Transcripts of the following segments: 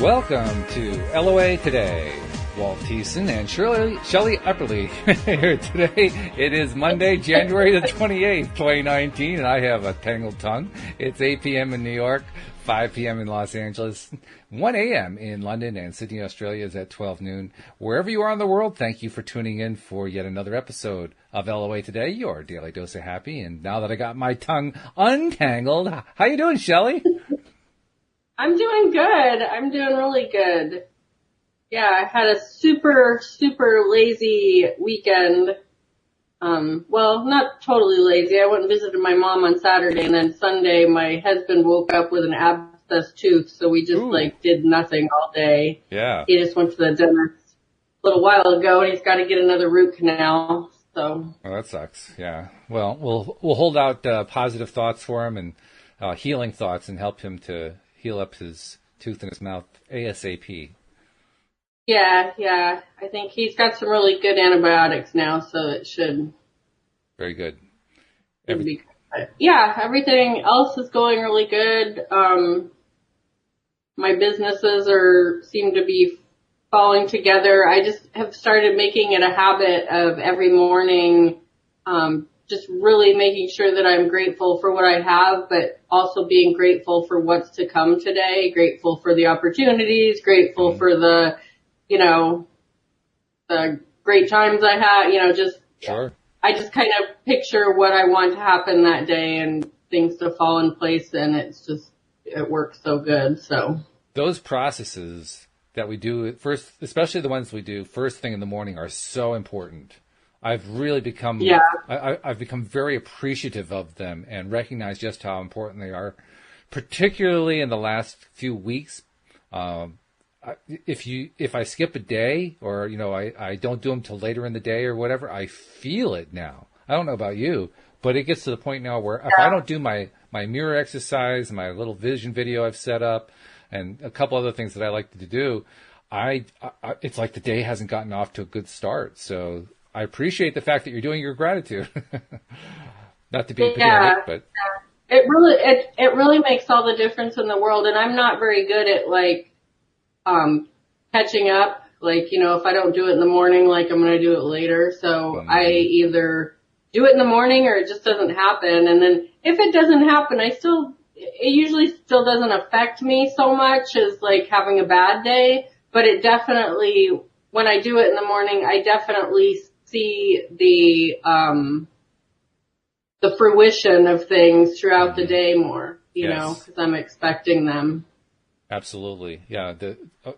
Welcome to LOA Today. Walt Thiessen and Shelly Epperly here today. It is Monday, January the 28th, 2019, and I have a tangled tongue. It's 8 p.m. in New York, 5 p.m. in Los Angeles, 1 a.m. in London, and Sydney, Australia is at 12 noon. Wherever you are in the world, thank you for tuning in for yet another episode of LOA Today, your daily dose of happy. And now that I got my tongue untangled, how you doing, Shelly? I'm doing good. I'm doing really good. Yeah, I had a super lazy weekend. Well, not totally lazy. I went and visited my mom on Saturday, and then Sunday my husband woke up with an abscess tooth, so we just did nothing all day. Yeah. He just went to the dentist a little while ago, and he's got to get another root canal. So. Well, that sucks. Yeah. Well, we'll hold out positive thoughts for him and healing thoughts and help him to heal up his tooth in his mouth ASAP. Yeah. I think he's got some really good antibiotics now, so it should. Very good. Everything else is going really good. My businesses seem to be falling together. I just have started making it a habit of every morning, just really making sure that I'm grateful for what I have, but also being grateful for what's to come today, grateful for the opportunities, grateful for the great times I had, Sure. I just kind of picture what I want to happen that day and things to fall in place, and it works so good. So those processes that we do first, especially the ones we do first thing in the morning, are so important. I've really become, I've become very appreciative of them and recognize just how important they are, particularly in the last few weeks. If I skip a day or, I don't do them till later in the day or whatever, I feel it now. I don't know about you, but it gets to the point now where if I don't do my mirror exercise, my little vision video I've set up, and a couple other things that I like to do, it's like the day hasn't gotten off to a good start. So I appreciate the fact that you're doing your gratitude. Not to be pedantic, but it really makes all the difference in the world. And I'm not very good at catching up. If I don't do it in the morning, I'm going to do it later. So I either do it in the morning or it just doesn't happen. And then if it doesn't happen, it usually still doesn't affect me so much as having a bad day. But it definitely, when I do it in the morning, I definitely see the fruition of things throughout the day more, because I'm expecting them. Absolutely. Yeah.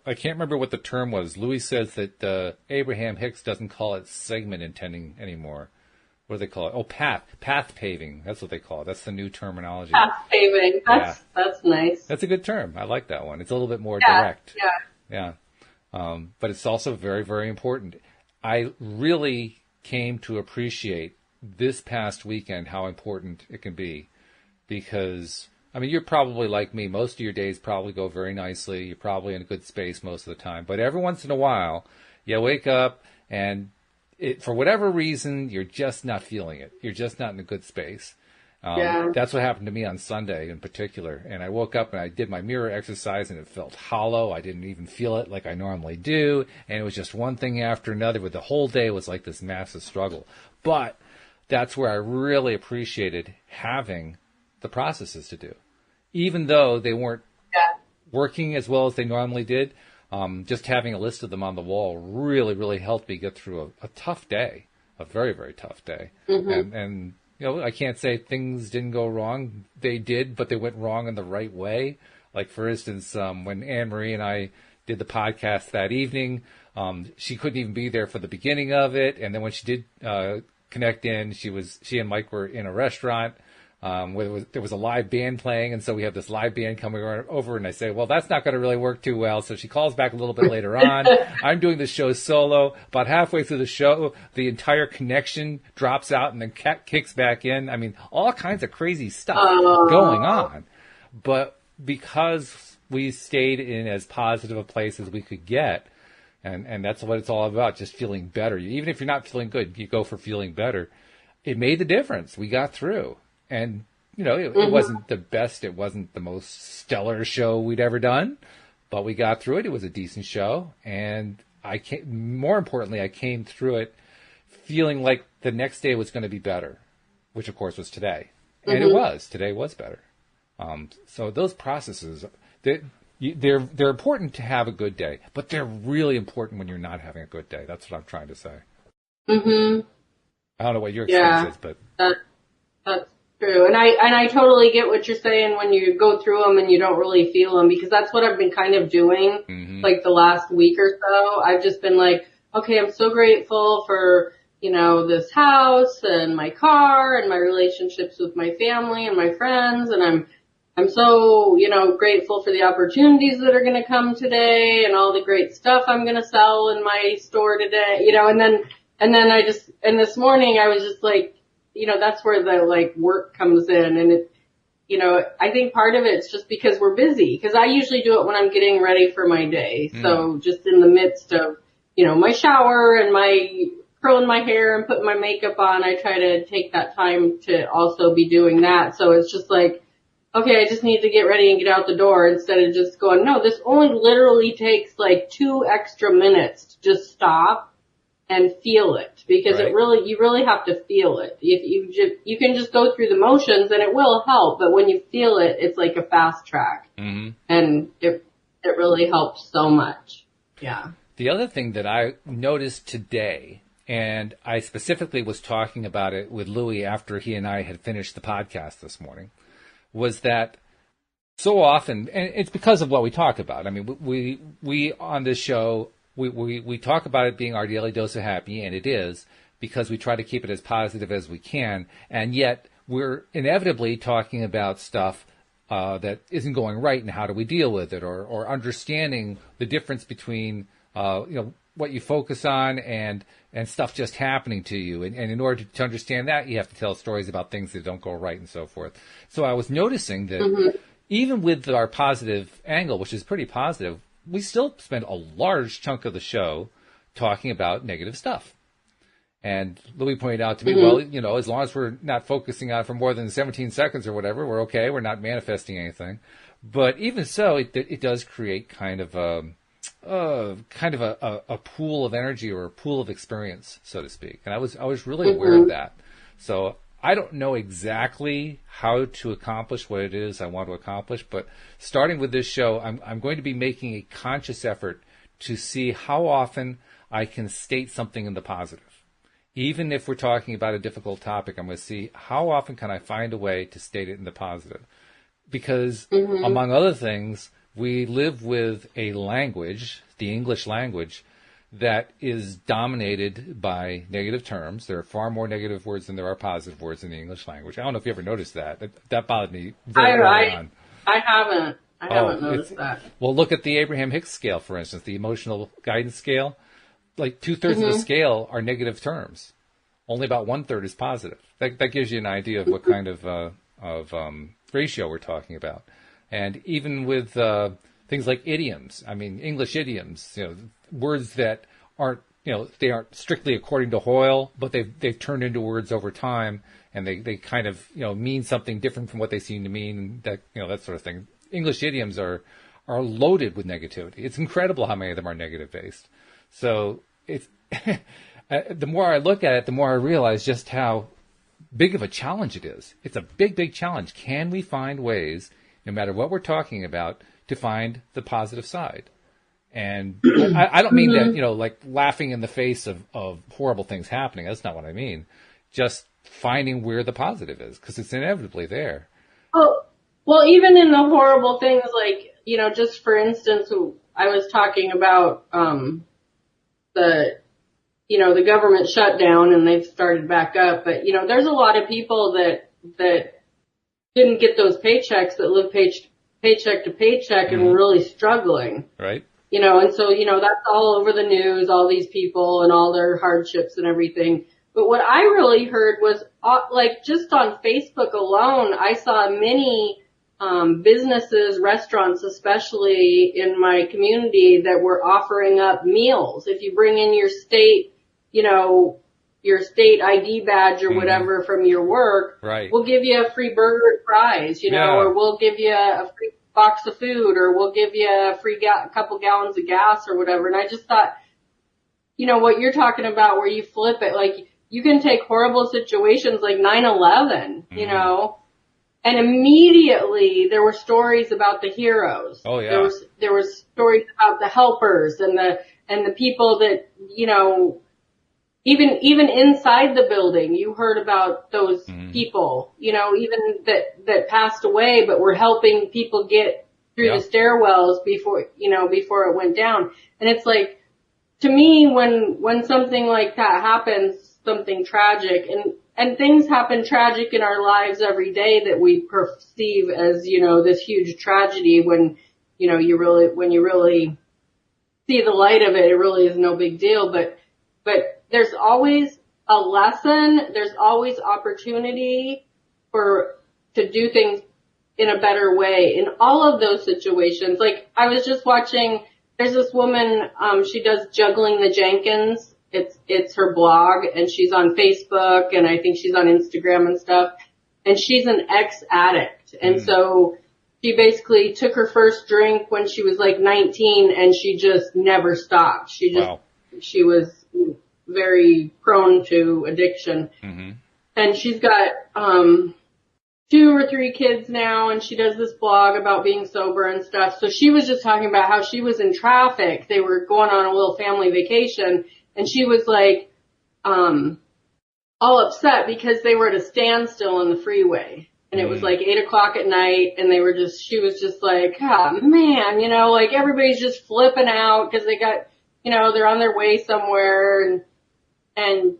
I can't remember what the term was. Louis says that Abraham Hicks doesn't call it segment intending anymore. What do they call it? Oh, path paving. That's what they call it. That's the new terminology. Path paving. That's nice. That's a good term. I like that one. It's a little bit more direct. Yeah. But it's also very, very important. I really came to appreciate this past weekend how important it can be, because you're probably like me. Most of your days probably go very nicely. You're probably in a good space most of the time. But every once in a while, you wake up and for whatever reason, you're just not feeling it. You're just not in a good space. That's what happened to me on Sunday in particular. And I woke up and I did my mirror exercise and it felt hollow. I didn't even feel it like I normally do. And it was just one thing after another, but the whole day was like this massive struggle. But that's where I really appreciated having the processes to do. Even though they weren't working as well as they normally did, just having a list of them on the wall really, really helped me get through a tough day, a very, very tough day. Mm-hmm. And I can't say things didn't go wrong. They did, but they went wrong in the right way. Like, for instance, when Anne-Marie and I did the podcast that evening, she couldn't even be there for the beginning of it. And then when she did connect in, she and Mike were in a restaurant where there was a live band playing, and so we have this live band coming over, and I say, well, that's not going to really work too well, so she calls back a little bit later on. I'm doing the show solo. About halfway through the show, the entire connection drops out and then kicks back in. All kinds of crazy stuff going on. But because we stayed in as positive a place as we could get, and that's what it's all about, just feeling better. Even if you're not feeling good, you go for feeling better. It made the difference. We got through. And, it wasn't the best. It wasn't the most stellar show we'd ever done. but we got through it. It was a decent show. And more importantly, I came through it feeling like the next day was going to be better, which of course was today. And it was. Today was better. So those processes, they're important to have a good day, but they're really important when you're not having a good day. That's what I'm trying to say. I don't know what your experience is, but that's true. And I totally get what you're saying when you go through them and you don't really feel them, because that's what I've been kind of doing like the last week or so. I've just been like, okay, I'm so grateful for, this house and my car and my relationships with my family and my friends. And I'm so, grateful for the opportunities that are going to come today and all the great stuff I'm going to sell in my store today, and then this morning I was just like, that's where the work comes in. And I think part of it's just because we're busy, because I usually do it when I'm getting ready for my day. So just in the midst of, my shower and my curling my hair and putting my makeup on, I try to take that time to also be doing that. So it's just like, okay, I just need to get ready and get out the door, instead of just going, no, this only literally takes 2 extra minutes to just stop and feel it, because you really have to feel it. If you can just go through the motions and it will help, but when you feel it, it's like a fast track. And it really helps so much. Yeah. The other thing that I noticed today, and I specifically was talking about it with Louie after he and I had finished the podcast this morning, was that so often, and it's because of what we talk about. I mean, we on this show, we talk about it being our daily dose of happy, and it is, because we try to keep it as positive as we can, and yet we're inevitably talking about stuff that isn't going right, and how do we deal with it, or understanding the difference between what you focus on and stuff just happening to you. And in order to understand that, you have to tell stories about things that don't go right and so forth. So I was noticing that even with our positive angle, which is pretty positive, we still spend a large chunk of the show talking about negative stuff. And Louis pointed out to me, well, as long as we're not focusing on it for more than 17 seconds or whatever, we're okay. We're not manifesting anything. But even so, it does create kind of a pool of energy, or a pool of experience, so to speak. And I was really aware of that. So I don't know exactly how to accomplish what it is I want to accomplish, but starting with this show, I'm going to be making a conscious effort to see how often I can state something in the positive. Even if we're talking about a difficult topic, I'm going to see how often can I find a way to state it in the positive. Because among other things, we live with a language, the English language, that is dominated by negative terms. There are far more negative words than there are positive words in the English language. I don't know if you ever noticed that. That bothered me very early on. I haven't. I haven't noticed that. Well, look at the Abraham Hicks scale, for instance, the emotional guidance scale. Like 2/3 of the scale are negative terms. Only about 1/3 is positive. That gives you an idea of what kind of ratio we're talking about. And even with things like idioms, I mean, English idioms, words that aren't, they aren't strictly according to Hoyle, but they've turned into words over time, and they kind of, mean something different from what they seem to mean, that sort of thing. English idioms are loaded with negativity. It's incredible how many of them are negative based. So it's the more I look at it, the more I realize just how big of a challenge it is. It's a big, big challenge. Can we find ways, no matter what we're talking about, to find the positive side? And I don't mean that, like laughing in the face of horrible things happening. That's not what I mean. Just finding where the positive is, because it's inevitably there. Well, even in the horrible things, like, just for instance, I was talking about the government shutdown, and they've started back up. But, there's a lot of people that didn't get those paychecks, that live paycheck to paycheck and were really struggling. Right. And so, that's all over the news, all these people and all their hardships and everything. But what I really heard was, just on Facebook alone, I saw many businesses, restaurants especially in my community, that were offering up meals. If you bring in your state, your state ID badge or whatever from your work, right, we'll give you a free burger and fries, or we'll give you a free box of food, or we'll give you a free couple gallons of gas or whatever. And I just thought, what you're talking about where you flip it, like you can take horrible situations like 9/11, and immediately there were stories about the heroes. Oh yeah. There was stories about the helpers and the people that, even inside the building, you heard about those people, even that passed away, but were helping people get through the stairwells before it went down. And it's like, to me, when something like that happens, something tragic, and things happen tragic in our lives every day that we perceive as, this huge tragedy, when you really see the light of it, it really is no big deal. But there's always a lesson. There's always opportunity to do things in a better way in all of those situations. Like, I was just watching, there's this woman, she does Juggling the Jenkins. It's her blog, and she's on Facebook, and I think she's on Instagram and stuff. And she's an ex-addict. And so she basically took her first drink when she was like 19, and she just never stopped. She was very prone to addiction. Mm-hmm. And she's got 2 or 3 kids now, and she does this blog about being sober and stuff. So she was just talking about how she was in traffic. They were going on a little family vacation, and she was like all upset because they were at a standstill on the freeway. And it was like 8:00 at night, and she was just like, oh man, like everybody's just flipping out because they got, they're on their way somewhere. And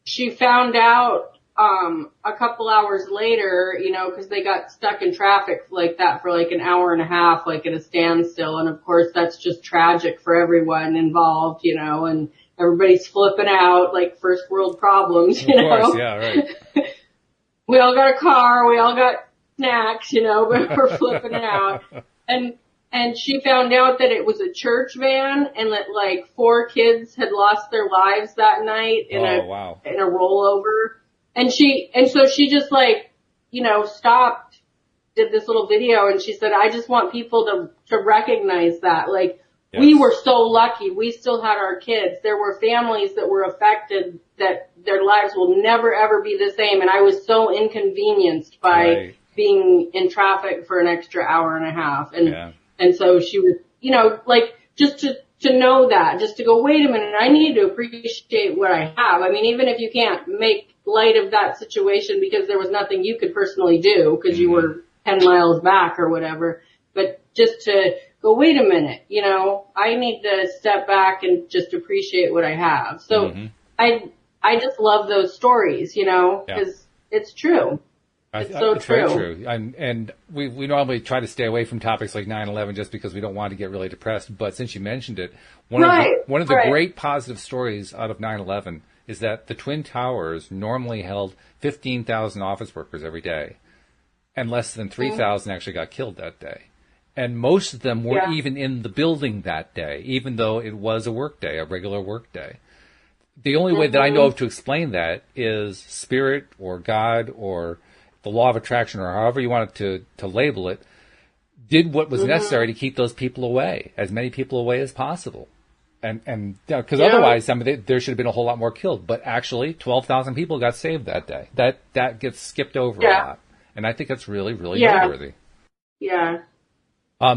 she found out, a couple hours later, cause they got stuck in traffic like that for like an hour and a half, like at a standstill. And of course that's just tragic for everyone involved, and everybody's flipping out like first world problems, Of course, yeah, right. We all got a car, we all got snacks, but we're flipping out. And she found out that it was a church van, and that like 4 kids had lost their lives that night in a rollover. And so she just like, stopped, did this little video, and she said, I just want people to recognize that. Like, yes. We were so lucky. We still had our kids. There were families that were affected that their lives will never ever be the same. And I was so inconvenienced by being in traffic for an extra hour and a half. And so she was, like, just to know that, just to go, wait a minute, I need to appreciate what I have. I mean, even if you can't make light of that situation because there was nothing you could personally do because you were 10 miles back or whatever, but just to go, wait a minute, I need to step back and just appreciate what I have. So I just love those stories, because it's true. It's so true. Very true. And we normally try to stay away from topics like 9/11 just because we don't want to get really depressed. But since you mentioned it, one of the great positive stories out of 9/11 is that the Twin Towers normally held 15,000 office workers every day, and less than 3,000 actually got killed that day. And most of them weren't even in the building that day, even though it was a work day, a regular work day. The only way that I know of to explain that is spirit or God or the law of attraction, or however you want to label it, did what was necessary to keep those people away, as many people away as possible. And because otherwise, there should have been a whole lot more killed. But actually, 12,000 people got saved that day. That gets skipped over a lot. And I think that's really, really noteworthy. Yeah.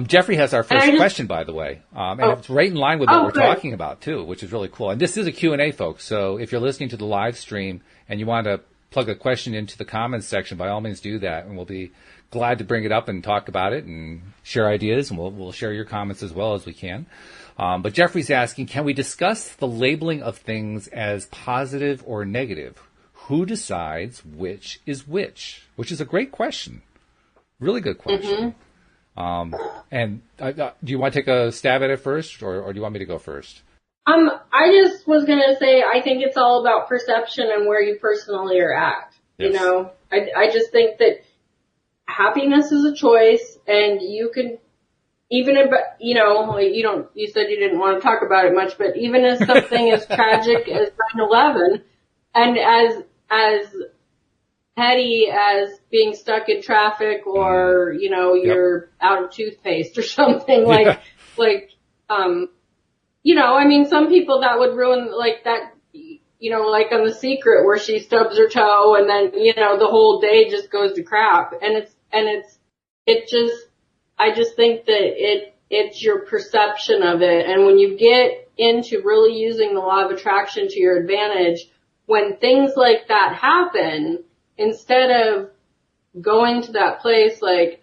Jeffrey has our first question, by the way. And it's right in line with what we're talking about, too, which is really cool. And this is a Q&A, folks. So if you're listening to the live stream and you want to plug a question into the comments section, by all means do that. And we'll be glad to bring it up and talk about it and share ideas. And we'll share your comments as well as we can. But Jeffrey's asking, can we discuss the labeling of things as positive or negative? Who decides which is which? Which is a great question. Really good question. And do you want to take a stab at it first, or do you want me to go first? I just was going to say, I think it's all about perception and where you personally are at. Yes. I just think that happiness is a choice, and you can, even if, you said you didn't want to talk about it much, but even as something as tragic as 9/11, and as petty as being stuck in traffic or, you know, you're out of toothpaste or something like, you know, I mean, some people that would ruin like that, you know, like on The Secret where she stubs her toe and then, you know, the whole day just goes to crap. I just think that it's your perception of it. And when you get into really using the law of attraction to your advantage, when things like that happen, instead of going to that place like,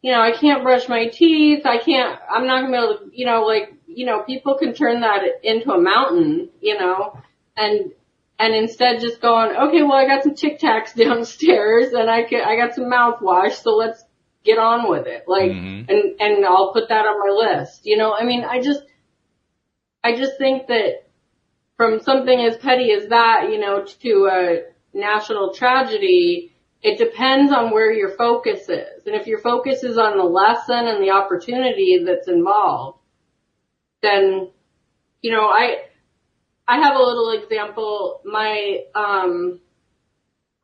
you know, I can't brush my teeth, I'm not gonna be able to, you know, like, you know, people can turn that into a mountain, you know, and instead just going, okay, well, I got some Tic Tacs downstairs and I got some mouthwash, so let's get on with it. Like, and I'll put that on my list, you know, I mean, I just think that from something as petty as that, you know, to a national tragedy, it depends on where your focus is. And if your focus is on the lesson and the opportunity that's involved, then, you know, I have a little example. My,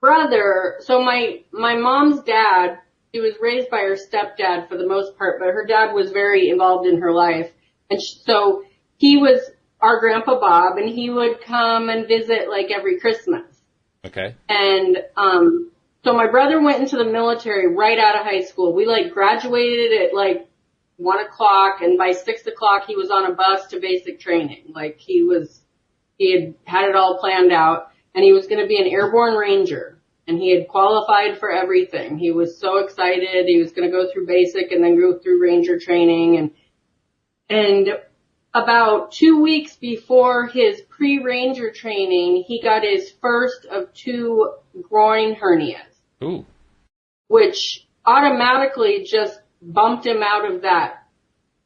brother, so my mom's dad, she was raised by her stepdad for the most part, but her dad was very involved in her life. And so he was our Grandpa Bob, and he would come and visit like every Christmas. Okay. And, so my brother went into the military right out of high school. We like graduated at like 1:00, and by 6:00 he was on a bus to basic training. Like he had it all planned out, and he was going to be an airborne ranger, and he had qualified for everything. He was so excited. He was going to go through basic and then go through ranger training, and about 2 weeks before his pre-ranger training, he got his first of 2 groin hernias. Ooh. Which automatically just bumped him out of that.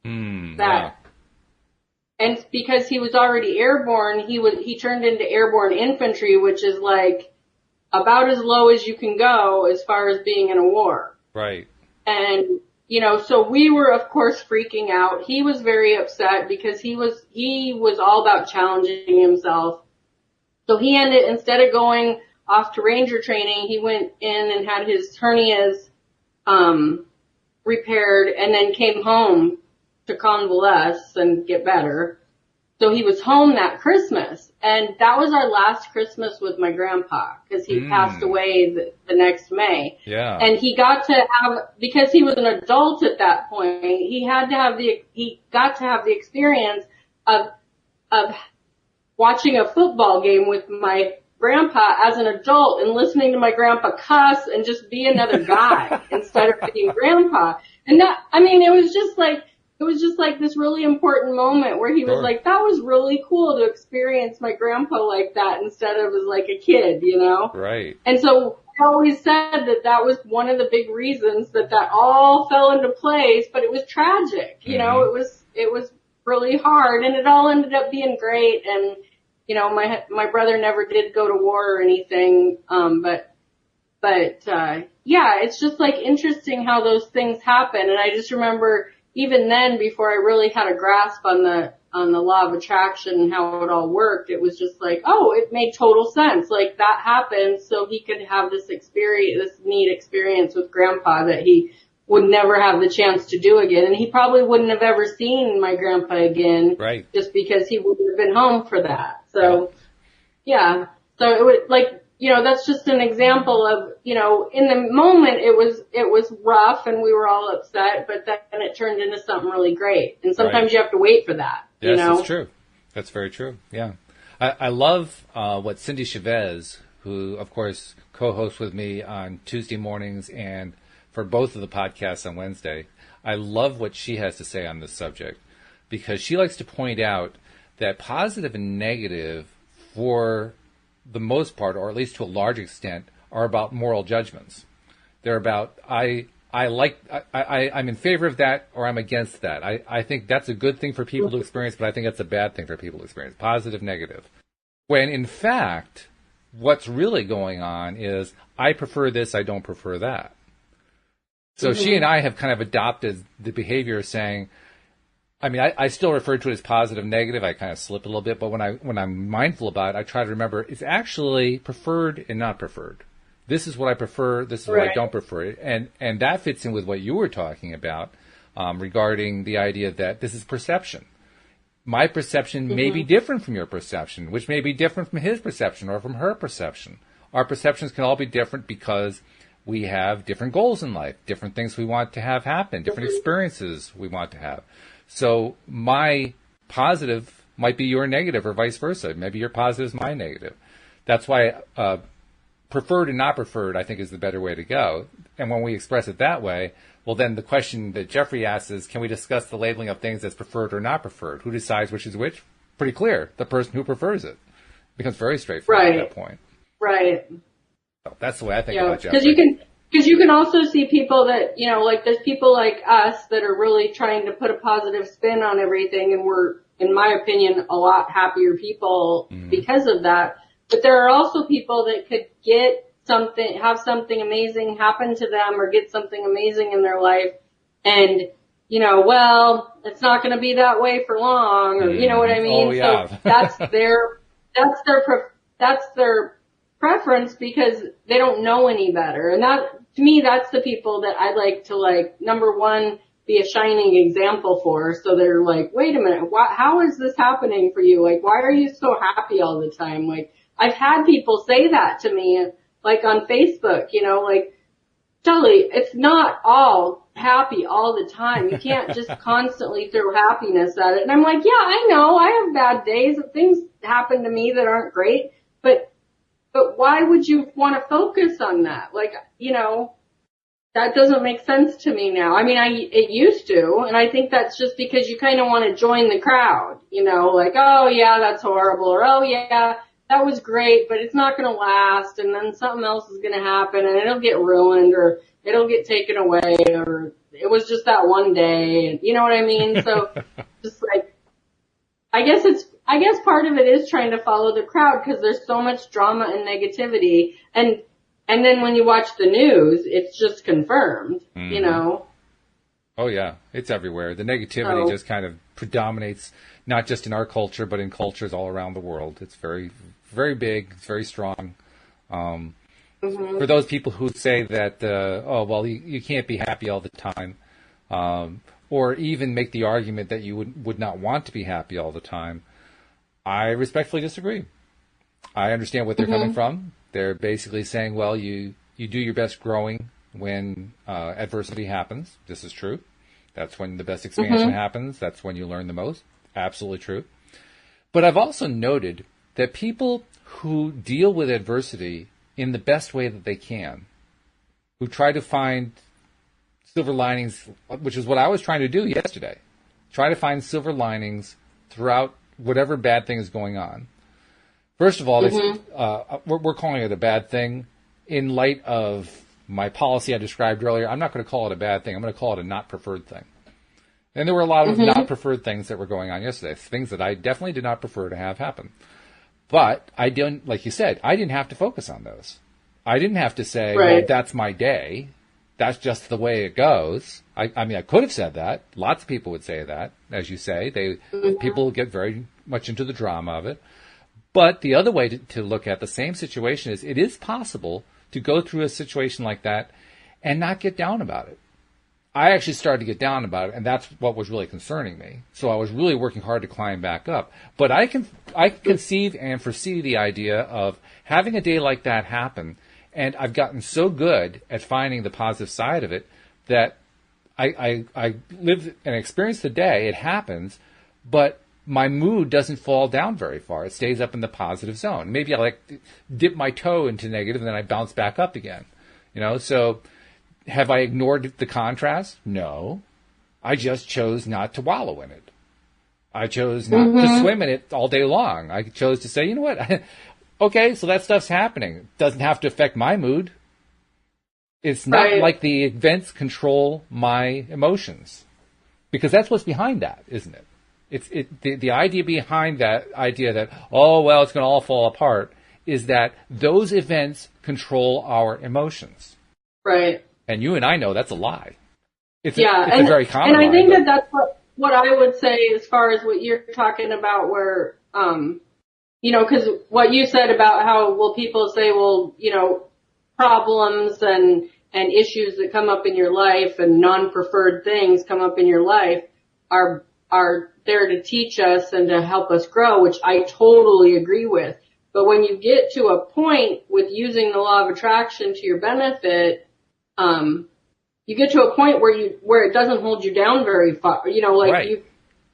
Wow. And because he was already airborne, he turned into airborne infantry, which is like about as low as you can go as far as being in a war. Right. And, you know, so we were of course freaking out. He was very upset because he was all about challenging himself. So he instead of going off to ranger training, he went in and had his hernias, repaired and then came home to convalesce and get better. So he was home that Christmas, and that was our last Christmas with my grandpa because he passed away the next May. Yeah. And he got to have, because he was an adult at that point, he got to have the experience of watching a football game with my grandpa as an adult and listening to my grandpa cuss and just be another guy instead of being grandpa. And that, I mean, it was just like this really important moment where he was like, that was really cool to experience my grandpa like that instead of as like a kid, you know? Right. And so I always said that was one of the big reasons that all fell into place, but it was tragic, you know, it was really hard, and it all ended up being great. And, you know, my brother never did go to war or anything, but yeah, it's just like interesting how those things happen. And I just remember even then, before I really had a grasp on the law of attraction and how it all worked, it was just like, oh, it made total sense. Like that happened so he could have this neat experience with grandpa that he would never have the chance to do again. And he probably wouldn't have ever seen my grandpa again. Right. Just because he wouldn't have been home for that. So, yeah. So it would, like, you know, that's just an example of, you know, in the moment it was rough and we were all upset, but then it turned into something really great. And sometimes you have to wait for that. Yes, you know? that's true. That's very true. Yeah. I love what Cindy Chavez, who of course co-hosts with me on Tuesday mornings and for both of the podcasts on Wednesday. I love what she has to say on this subject because she likes to point out that positive and negative, for the most part, or at least to a large extent, are about moral judgments. They're about, I'm in favor of that or I'm against that. I think that's a good thing for people to experience, but I think that's a bad thing for people to experience. Positive, negative. When in fact, what's really going on is I prefer this, I don't prefer that. So she and I have kind of adopted the behavior of saying, I mean, I still refer to it as positive, negative. I kind of slip a little bit, but when I'm mindful about it, I try to remember it's actually preferred and not preferred. This is what I prefer. This is what I don't prefer. And that fits in with what you were talking about regarding the idea that this is perception. My perception may be different from your perception, which may be different from his perception or from her perception. Our perceptions can all be different because we have different goals in life, different things we want to have happen, different experiences we want to have. So my positive might be your negative or vice versa. Maybe your positive is my negative. That's why preferred and not preferred, I think, is the better way to go. And when we express it that way, well, then the question that Jeffrey asks is, can we discuss the labeling of things as preferred or not preferred? Who decides which is which? Pretty clear. The person who prefers it. It becomes very straightforward at that point. Right. So that's the way I think about Jeffrey. Because you can also see people that, like there's people like us that are really trying to put a positive spin on everything, and we're, in my opinion, a lot happier people because of that. But there are also people that could have something amazing happen to them or get something amazing in their life, and well, it's not going to be that way for long, or you know what I mean. Oh, yeah. So that's their preference because they don't know any better. And that, to me, that's the people that I like to number one, be a shining example for. So they're like, wait a minute, how is this happening for you? Like, why are you so happy all the time? Like, I've had people say that to me, like on Facebook, like, Shelly, it's not all happy all the time. You can't just constantly throw happiness at it. And I'm like, yeah, I know. I have bad days. Things happen to me that aren't great. But why would you want to focus on that? Like, that doesn't make sense to me now. I mean, it used to, and I think that's just because you kind of want to join the crowd, like, oh yeah, that's horrible, or oh yeah, that was great, but it's not going to last, and then something else is going to happen, and it'll get ruined, or it'll get taken away, or it was just that one day, and you know what I mean? So, just like, I guess part of it is trying to follow the crowd because there's so much drama and negativity, and then when you watch the news, it's just confirmed, Oh yeah, it's everywhere. The negativity just kind of predominates, not just in our culture, but in cultures all around the world. It's very, very big. It's very strong. For those people who say that, you can't be happy all the time, or even make the argument that you would not want to be happy all the time, I respectfully disagree. I understand what they're coming from. They're basically saying, well, you do your best growing when adversity happens. This is true. That's when the best expansion happens. That's when you learn the most. Absolutely true. But I've also noted that people who deal with adversity in the best way that they can, who try to find silver linings, which is what I was trying to do yesterday, try to find silver linings throughout whatever bad thing is going on. First of all, we're calling it a bad thing in light of my policy I described earlier. I'm not going to call it a bad thing. I'm going to call it a not preferred thing. And there were a lot of not preferred things that were going on yesterday, things that I definitely did not prefer to have happen. But I didn't, like you said, I didn't have to focus on those. I didn't have to say, well, that's my day. That's just the way it goes. I mean, I could have said that. Lots of people would say that, as you say. People get very much into the drama of it. But the other way to look at the same situation is it is possible to go through a situation like that and not get down about it. I actually started to get down about it, and that's what was really concerning me. So I was really working hard to climb back up. But I conceive and foresee the idea of having a day like that happen, and I've gotten so good at finding the positive side of it that I live and experience the day. It happens, but my mood doesn't fall down very far. It stays up in the positive zone. Maybe I dip my toe into negative and then I bounce back up again. So have I ignored the contrast? No. I just chose not to wallow in it. I chose not to swim in it all day long. I chose to say, you know what? Okay, so that stuff's happening. It doesn't have to affect my mood. It's not like the events control my emotions. Because that's what's behind that, isn't it? The idea behind that idea that, oh, well, it's going to all fall apart is that those events control our emotions. Right. And you and I know that's a lie. It's a very common lie. And I think that's what I would say as far as what you're talking about where, because what you said about how, people say, well, problems and issues that come up in your life and non-preferred things come up in your life are there to teach us and to help us grow, which I totally agree with. But when you get to a point with using the law of attraction to your benefit, you get to a point where it doesn't hold you down very far. You know, like right.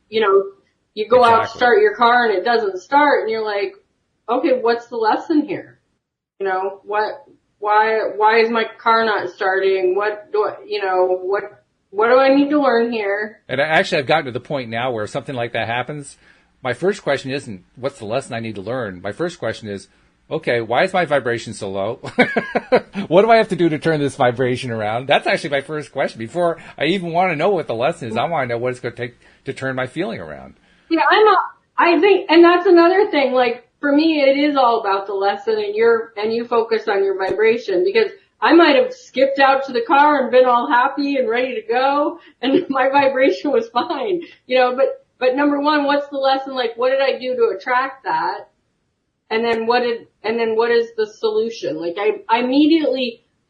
you go out to start your car and it doesn't start and you're like, okay, what's the lesson here? You know, why is my car not starting? What do I need to learn here? And actually, I've gotten to the point now where if something like that happens, my first question isn't, what's the lesson I need to learn? My first question is, okay, why is my vibration so low? What do I have to do to turn this vibration around? That's actually my first question. Before I even want to know what the lesson is, I want to know what it's going to take to turn my feeling around. Yeah, I think, and that's another thing, like, for me, it is all about the lesson and you focus on your vibration, because I might have skipped out to the car and been all happy and ready to go and my vibration was fine, you know, but number one, what's the lesson? Like, what did I do to attract that? And then what is the solution? Like, I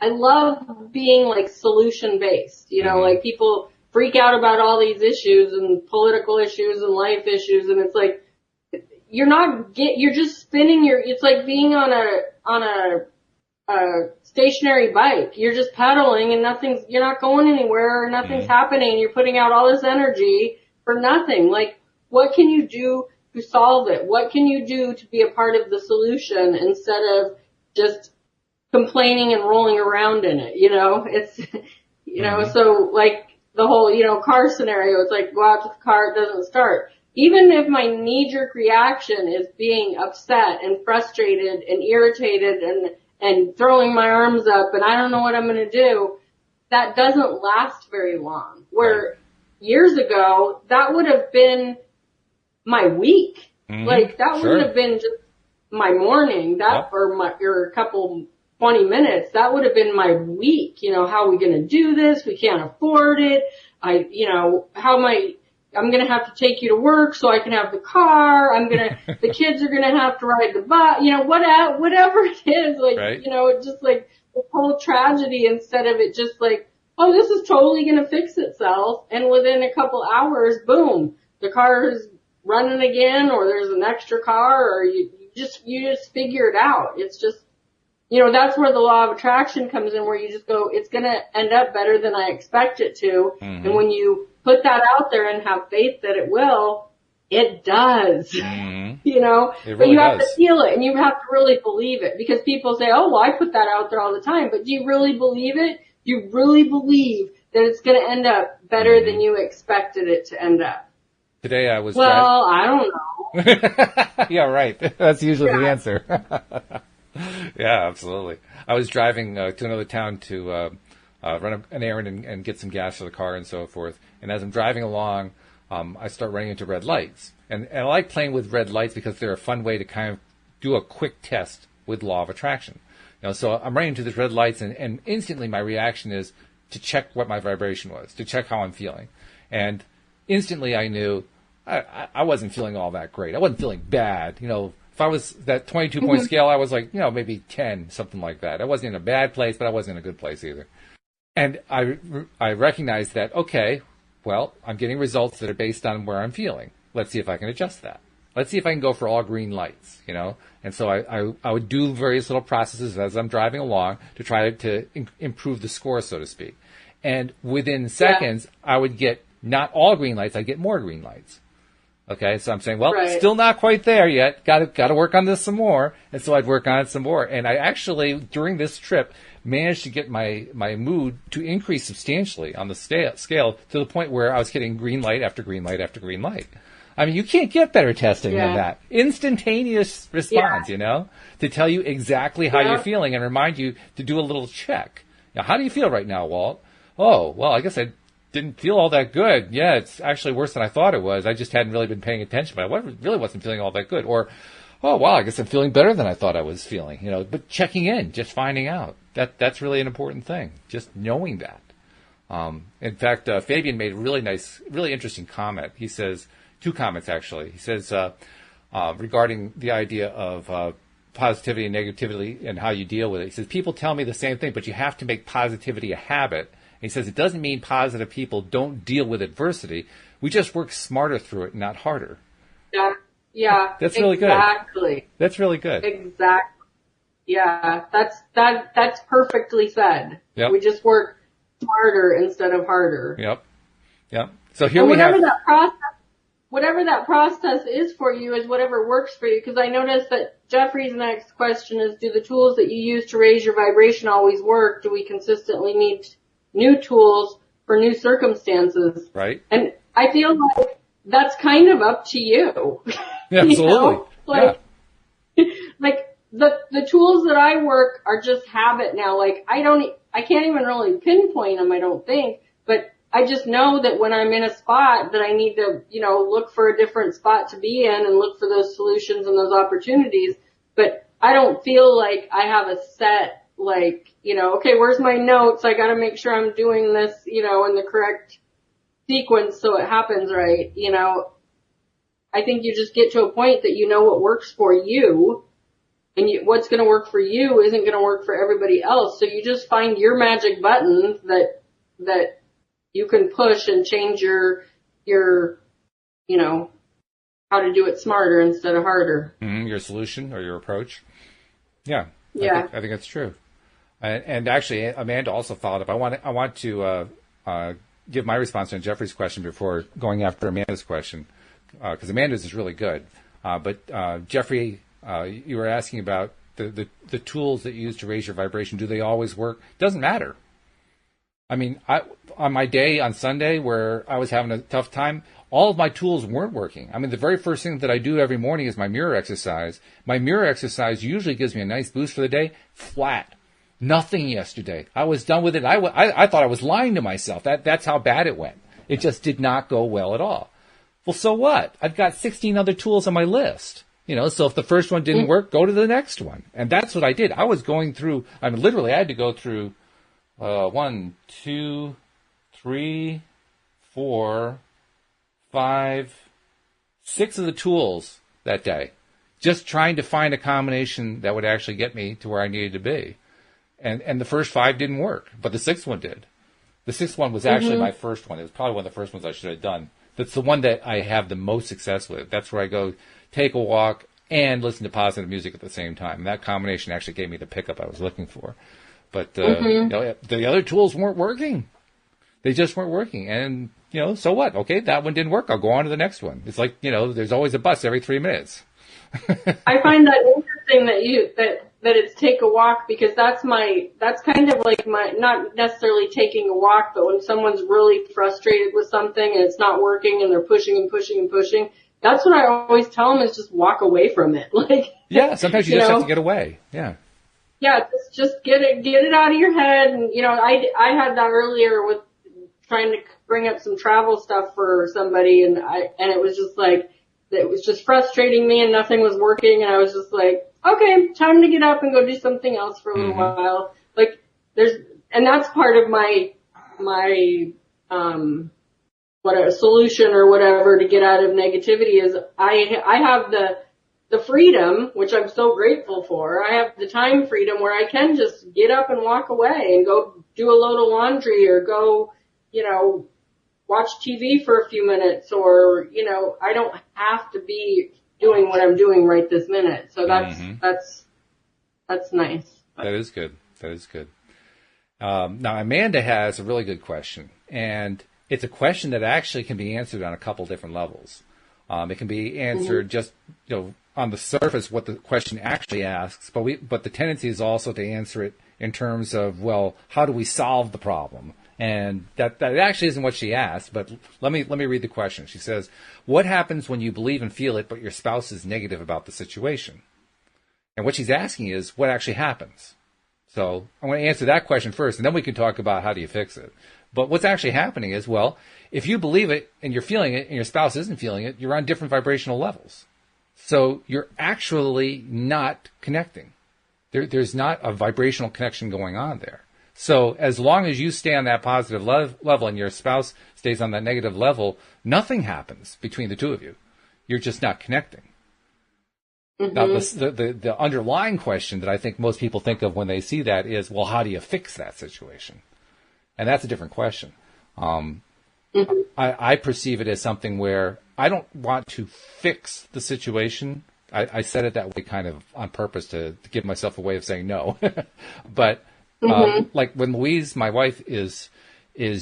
love being like solution based, you know, like people freak out about all these issues and political issues and life issues. And it's like, you're just spinning it's like being on a stationary bike. You're just pedaling and you're not going anywhere, nothing's happening. You're putting out all this energy for nothing. Like, what can you do to solve it? What can you do to be a part of the solution instead of just complaining and rolling around in it? You know, it's, you know, so like the whole, you know, car scenario, it's like go out to the car, it doesn't start. Even if my knee-jerk reaction is being upset and frustrated and irritated and throwing my arms up and I don't know what I'm going to do, that doesn't last very long. Where years ago, that would have been my week. Like, that wouldn't have been just my morning, or a couple 20 minutes. That would have been my week. You know, how are we going to do this? We can't afford it. I'm going to have to take you to work so I can have the car. The kids are going to have to ride the bus, you know, whatever it is, like, you know, it's just like the whole tragedy instead of it just like, oh, this is totally going to fix itself. And within a couple hours, boom, the car is running again, or there's an extra car, or you just figure it out. It's just, you know, that's where the law of attraction comes in, where you just go, it's going to end up better than I expect it to. And when you put that out there and have faith that it will, it does. You know, but you have to feel it and you have to really believe it, because people say, oh, well, I put that out there all the time. But do you really believe it? Do you really believe that it's going to end up better than you expected it to end up? Today I was I don't know. Yeah, right. That's usually the answer. Yeah, absolutely. I was driving to another town to run an errand and get some gas for the car and so forth. And as I'm driving along, I start running into red lights. And I like playing with red lights because they're a fun way to kind of do a quick test with law of attraction. You know, so I'm running into these red lights, and instantly my reaction is to check what my vibration was, to check how I'm feeling. And instantly I knew I wasn't feeling all that great. I wasn't feeling bad. You know, if I was that 22-point scale, I was like, you know, maybe 10, something like that. I wasn't in a bad place, but I wasn't in a good place either. And I recognized that, okay, well, I'm getting results that are based on where I'm feeling. Let's see if I can adjust that. Let's see if I can go for all green lights, you know. And so I would do various little processes as I'm driving along to try to improve the score, so to speak. And within seconds, I would get not all green lights, I'd get more green lights. Okay, so I'm saying, well, still not quite there yet. Got to work on this some more. And so I'd work on it some more. And I actually, during this trip, managed to get my mood to increase substantially on the scale to the point where I was getting green light after green light after green light. I mean, you can't get better testing than that. Instantaneous response, you know, to tell you exactly how you're feeling and remind you to do a little check. Now, how do you feel right now, Walt? Oh, well, I guess I didn't feel all that good. Yeah, it's actually worse than I thought it was. I just hadn't really been paying attention, but I really wasn't feeling all that good. Or, oh, wow, I guess I'm feeling better than I thought I was feeling. You know, but checking in, just finding out. That's really an important thing, just knowing that. In fact, Fabian made a really interesting comment. He says, 2 comments actually. He says, regarding the idea of positivity and negativity and how you deal with it. He says, people tell me the same thing, but you have to make positivity a habit. And he says, it doesn't mean positive people don't deal with adversity. We just work smarter through it, not harder. Yeah. That's really good. Exactly. That's really good. Exactly. Yeah. That's perfectly said. Yep. We just work smarter instead of harder. Yep. So here we have... Whatever that process is for you is whatever works for you. Because I noticed that Jeffrey's next question is, do the tools that you use to raise your vibration always work? Do we consistently need new tools for new circumstances? Right. And I feel like that's kind of up to you. Yeah, absolutely. Like the tools that I work are just habit now. Like I can't even really pinpoint them, I don't think, but I just know that when I'm in a spot that I need to, look for a different spot to be in and look for those solutions and those opportunities. But I don't feel like I have a set, okay, where's my notes? I got to make sure I'm doing this, in the correct sequence so it happens right. I think you just get to a point that you know what works for you, and what's going to work for you isn't going to work for everybody else. So you just find your magic button that you can push and change your how to do it smarter instead of harder. Mm-hmm. Your solution or your approach. Yeah. Yeah. I think that's true. And actually, Amanda also followed up. I want to give my response to Jeffrey's question before going after Amanda's question, because Amanda's is really good. But Jeffrey, you were asking about the tools that you use to raise your vibration. Do they always work? Doesn't matter. I mean, on my day on Sunday where I was having a tough time, all of my tools weren't working. I mean, the very first thing that I do every morning is my mirror exercise. My mirror exercise usually gives me a nice boost for the day. Flat. Nothing yesterday. I was done with it. I thought I was lying to myself. That's how bad it went. It just did not go well at all. Well, so what? I've got 16 other tools on my list. So if the first one didn't work, go to the next one. And that's what I did. I was going through, literally I had to go through 1, 2, 3, 4, 5, 6 of the tools that day, just trying to find a combination that would actually get me to where I needed to be. And the first 5 didn't work, but the 6th one did. The 6th one was actually my first one. It was probably one of the first ones I should have done. That's the one that I have the most success with. That's where I go take a walk and listen to positive music at the same time. And that combination actually gave me the pickup I was looking for. But the other tools weren't working. They just weren't working. And, so what? Okay, that one didn't work. I'll go on to the next one. It's like, there's always a bus every 3 minutes. I find that interesting that it's take a walk, because that's kind of like not necessarily taking a walk, but when someone's really frustrated with something and it's not working and they're pushing and pushing and pushing, that's what I always tell them is just walk away from it. Yeah, sometimes you just have to get away. Yeah. Yeah, just get it out of your head. And, I had that earlier with trying to bring up some travel stuff for somebody, and it was just it was just frustrating me and nothing was working, and I was just like, okay, time to get up and go do something else for a little while. And that's part of my a solution or whatever to get out of negativity is I have the freedom, which I'm so grateful for. I have the time freedom where I can just get up and walk away and go do a load of laundry or go, watch TV for a few minutes, or, I don't have to be doing what I'm doing right this minute. So that's nice. That is good. That is good. Now Amanda has a really good question, and it's a question that actually can be answered on a couple different levels. It can be answered just, on the surface what the question actually asks, but the tendency is also to answer it in terms of, well, how do we solve the problem? And that actually isn't what she asked, but let me read the question. She says, what happens when you believe and feel it, but your spouse is negative about the situation? And what she's asking is, what actually happens? So I'm going to answer that question first, and then we can talk about how do you fix it. But what's actually happening is, well, if you believe it and you're feeling it and your spouse isn't feeling it, you're on different vibrational levels. So you're actually not connecting. There's not a vibrational connection going on there. So as long as you stay on that positive level and your spouse stays on that negative level, nothing happens between the two of you. You're just not connecting. Now, the underlying question that I think most people think of when they see that is, well, how do you fix that situation? And that's a different question. I perceive it as something where I don't want to fix the situation. I said it that way kind of on purpose to give myself a way of saying no. But like when Louise, my wife, is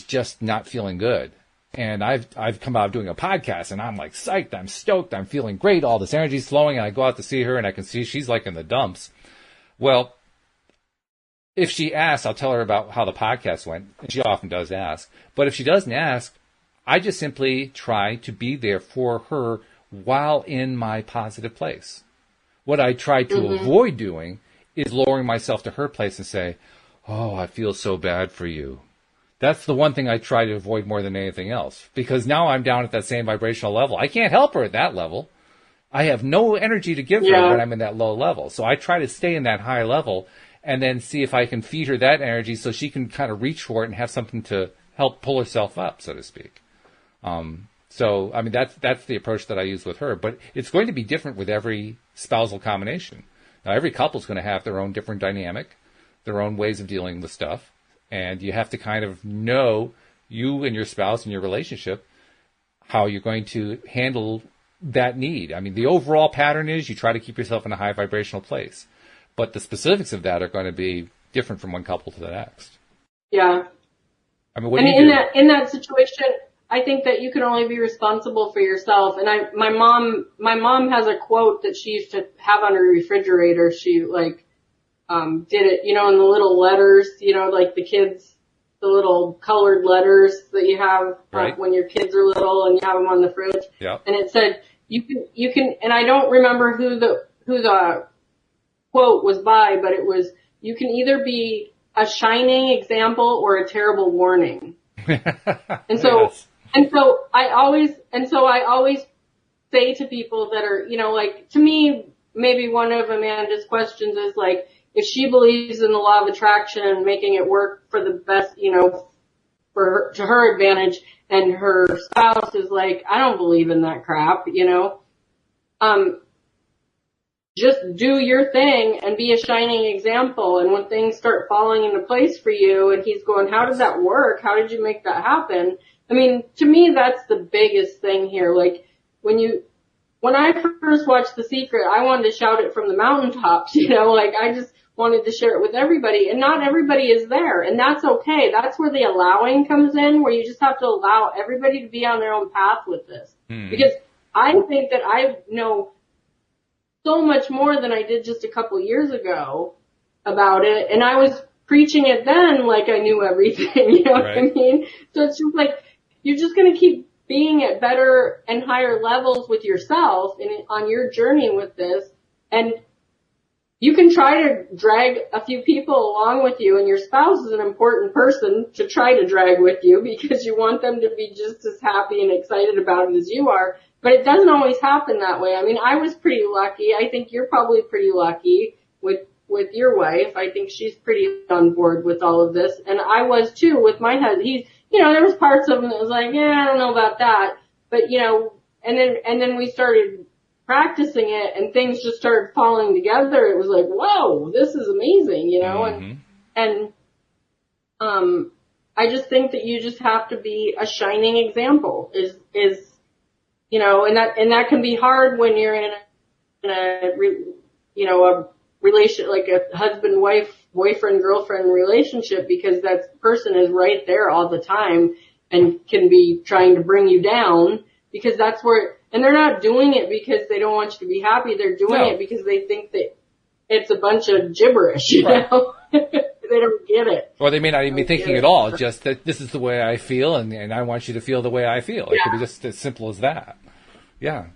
just not feeling good, and I've come out doing a podcast, and I'm like psyched, I'm stoked, I'm feeling great, all this energy's flowing, and I go out to see her, and I can see she's like in the dumps. Well, if she asks, I'll tell her about how the podcast went, and she often does ask. But if she doesn't ask, I just simply try to be there for her while in my positive place. What I try to avoid doing is lowering myself to her place and say, oh, I feel so bad for you. That's the one thing I try to avoid more than anything else, because now I'm down at that same vibrational level. I can't help her at that level. I have no energy to give her when I'm in that low level. So I try to stay in that high level and then see if I can feed her that energy so she can kind of reach for it and have something to help pull herself up, so to speak. So, I mean, that's the approach that I use with her. But it's going to be different with every spousal combination. Now, every couple's going to have their own different dynamic, their own ways of dealing with stuff. And you have to kind of know, you and your spouse and your relationship, how you're going to handle that need. I mean, the overall pattern is you try to keep yourself in a high vibrational place. But the specifics of that are going to be different from one couple to the next. Yeah. I mean, what do you do? In that situation, I think that you can only be responsible for yourself. And my mom has a quote that she used to have on her refrigerator. She did it, in the little letters, like the kids, the little colored letters that you have when your kids are little and you have them on the fridge. Yeah. And it said, you can, and I don't remember who the quote was by, but it was, you can either be a shining example or a terrible warning. And so, yes. and so I always say to people that are, to me, maybe one of Amanda's questions is like, if she believes in the law of attraction and making it work for the best, to her advantage, and her spouse is like, I don't believe in that crap, just do your thing and be a shining example. And when things start falling into place for you and he's going, how did that work? How did you make that happen? I mean, to me, that's the biggest thing here. Like when I first watched The Secret, I wanted to shout it from the mountaintops, I just wanted to share it with everybody, and not everybody is there, and that's okay. That's where the allowing comes in, where you just have to allow everybody to be on their own path with this. Because I think that I know so much more than I did just a couple years ago about it, and I was preaching it then like I knew everything, you know what I mean? So it's just like, you're just gonna keep being at better and higher levels with yourself and on your journey with this, and you can try to drag a few people along with you, and your spouse is an important person to try to drag with you because you want them to be just as happy and excited about it as you are. But it doesn't always happen that way. I mean, I was pretty lucky. I think you're probably pretty lucky with your wife. I think she's pretty on board with all of this. And I was too with my husband. He's, there was parts of him that was like, I don't know about that. But, and then we started practicing it and things just started falling together. It was like, whoa, this is amazing, and I just think that you just have to be a shining example is, and that can be hard when you're in a relation, like a husband, wife, boyfriend, girlfriend relationship, because that person is right there all the time and can be trying to bring you down, because that's where, and they're not doing it because they don't want you to be happy. They're doing it because they think that it's a bunch of gibberish, you know? They don't get it. Or they may not even be thinking at all, just that this is the way I feel, and I want you to feel the way I feel. It could be just as simple as that. Yeah.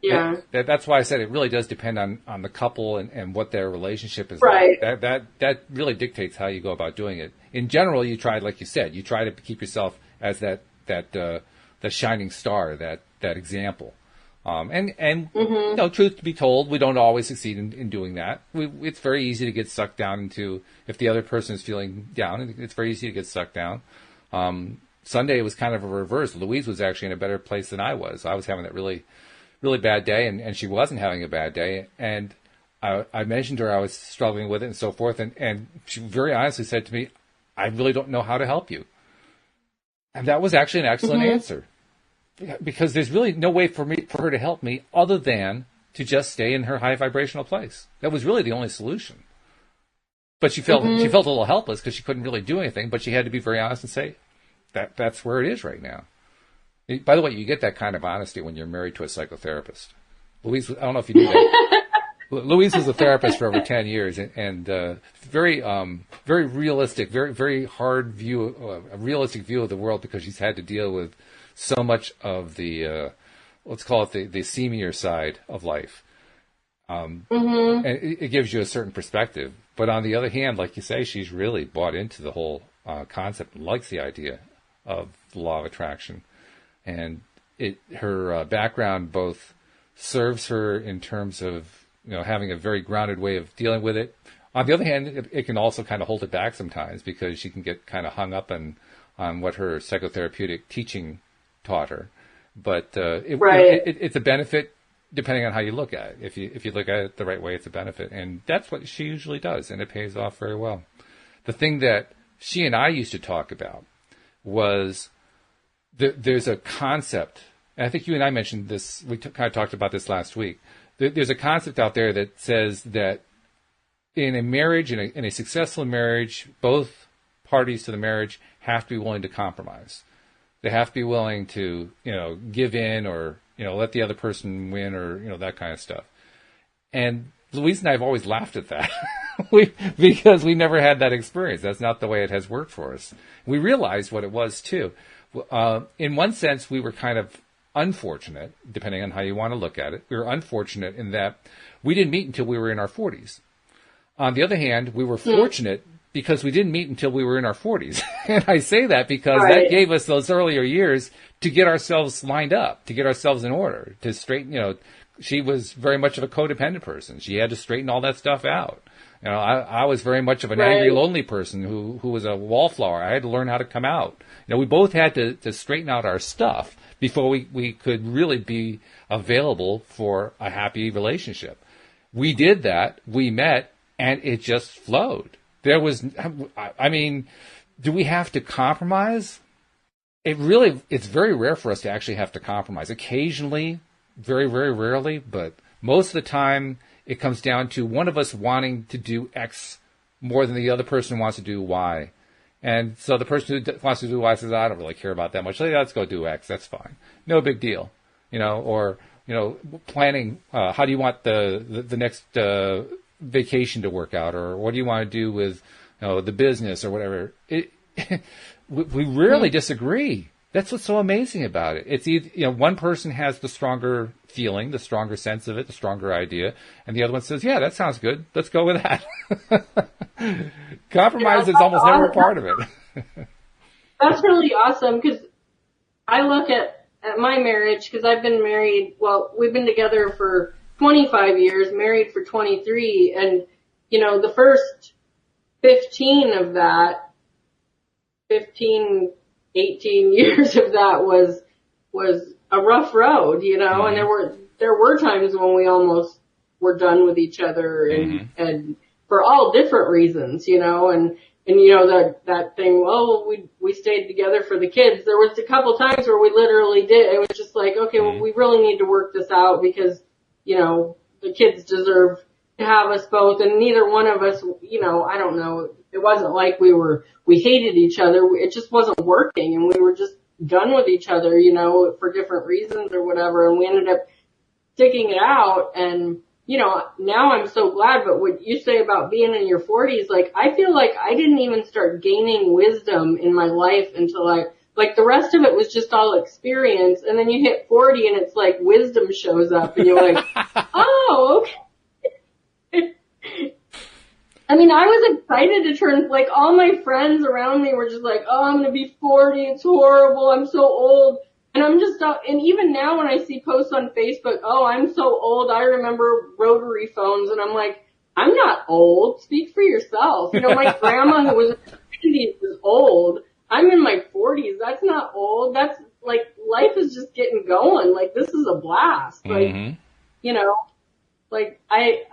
Yeah. That's why I said it really does depend on the couple and what their relationship is right. like. That really dictates how you go about doing it. In general, you try, like you said, you try to keep yourself as that shining star, that example. Truth to be told, we don't always succeed in doing that. It's very easy to get sucked down into, if the other person is feeling down, it's very easy to get sucked down. Sunday was kind of a reverse. Louise was actually in a better place than I was. I was having that really really bad day, and she wasn't having a bad day. And I mentioned to her I was struggling with it and so forth. And she very honestly said to me, I really don't know how to help you. And that was actually an excellent answer, because there's really no way for her to help me other than to just stay in her high vibrational place. That was really the only solution. But she felt a little helpless because she couldn't really do anything, but she had to be very honest and say that's where it is right now. By the way, you get that kind of honesty when you're married to a psychotherapist. Louise, I don't know if you knew that. Louise was a therapist for over 10 years, and very realistic, very hard view, a realistic view of the world, because she's had to deal with so much of the, let's call it the seamier side of life. And it gives you a certain perspective. But on the other hand, like you say, she's really bought into the whole concept and likes the idea of the law of attraction. And her background both serves her in terms of, having a very grounded way of dealing with it. On the other hand, it can also kind of hold it back sometimes, because she can get kind of hung up on what her psychotherapeutic teaching taught her. But it's a benefit depending on how you look at it. If you look at it the right way, it's a benefit. And that's what she usually does, and it pays off very well. The thing that she and I used to talk about was there's a concept, and I think you and I mentioned this, we kind of talked about this last week. There's a concept out there that says that in a marriage, in a successful marriage, both parties to the marriage have to be willing to compromise. They have to be willing to, give in, or, let the other person win, or, that kind of stuff. And Louise and I have always laughed at that because we never had that experience. That's not the way it has worked for us. We realized what it was too. In one sense, we were kind of unfortunate, depending on how you want to look at it. We were unfortunate in that we didn't meet until we were in our 40s. On the other hand, we were fortunate because we didn't meet until we were in our 40s. And I say that because that gave us those earlier years to get ourselves lined up, to get ourselves in order, to straighten, she was very much of a codependent person. She had to straighten all that stuff out. I was very much of an angry, lonely person who was a wallflower. I had to learn how to come out. We both had to straighten out our stuff before we could really be available for a happy relationship. We did that. We met, and it just flowed. There was, do we have to compromise? It's very rare for us to actually have to compromise. Occasionally, very, very rarely, but most of the time, it comes down to one of us wanting to do X more than the other person wants to do Y. And so the person who wants to do Y says, I don't really care about that much. Let's go do X. That's fine. No big deal. Or planning, how do you want the next vacation to work out? Or what do you want to do with the business or whatever? We rarely disagree. That's what's so amazing about it. It's either, one person has the stronger feeling, the stronger sense of it, the stronger idea, and the other one says, yeah, that sounds good. Let's go with that. Compromise is almost never a part of it. That's really awesome, because I look at my marriage, because I've been married, we've been together for 25 years, married for 23, and, the first 18 years of that was a rough road, and there were times when we almost were done with each other, and for all different reasons, and that thing, we stayed together for the kids. There was a couple times where we literally did. It was just like, okay, well, we really need to work this out because, the kids deserve to have us both, and neither one of us, I don't know. It wasn't like we hated each other. It just wasn't working, and we were just done with each other, for different reasons or whatever. And we ended up sticking it out. And, now I'm so glad. But what you say about being in your 40s, I feel like I didn't even start gaining wisdom in my life until the rest of it was just all experience. And then you hit 40 and it's like wisdom shows up and you're like, oh, okay. I was excited to turn, all my friends around me were just like, oh, I'm going to be 40. It's horrible. I'm so old. And I'm just, and even now when I see posts on Facebook, oh, I'm so old. I remember rotary phones. And I'm like, I'm not old. Speak for yourself. My grandma who was in her 90s was old. I'm in my 40s. That's not old. like, life is just getting going. Like, this is a blast. Like, you know, like, I